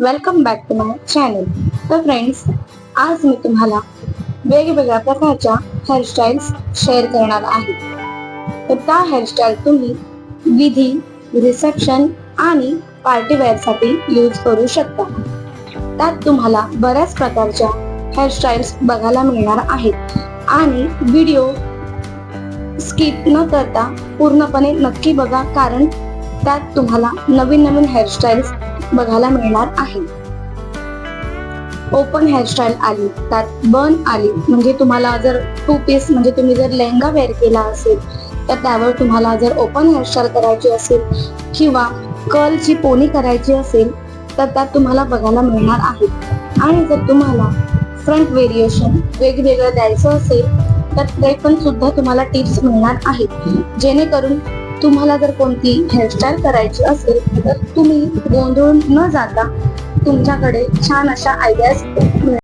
Welcome back to my channel. तर friends, आज मी तुम्हाला वेगवेगळ्या प्रकारच्या हेअरस्टाईल्स शेअर करणार आहे. तर त्या हेअरस्टाईल तुम्ही विधी, रिसेप्शन आणि पार्टी वेअर साठी यूज करू शकता. त्यात तुम्हाला बऱ्याच प्रकारच्या हेअरस्टाईल्स बघायला मिळणार आहेत आणि व्हिडिओ स्किप न करता पूर्णपणे नक्की बघा, कारण त्यात तुम्हाला नवीन नवीन हेअरस्टाईल्स बघायला मिळणार आहे. ओपन हेअरस्टाईल आली, त्यात बन आली, म्हणजे तुम्हाला जर टू पीस म्हणजे तुम्ही जर लेहंगा वेअर केला असेल तर त्यावर तुम्हाला जर ओपन हेअरस्टाईल करायची असेल किंवा कर्लची पोनी करायची असेल तर त्यात तुम्हाला बघायला मिळणार आहे. आणि जर तुम्हाला फ्रंट व्हेरिएशन वेगवेगळं द्यायचं असेल तर ते पण सुद्धा तुम्हाला टिप्स मिळणार आहेत, जेणेकरून तुम्हाला जर कोणती हेअरस्टाईल करायची असेल तर तुम्ही गोंधळून न जाता तुमच्याकडे छान अशा आयडियाज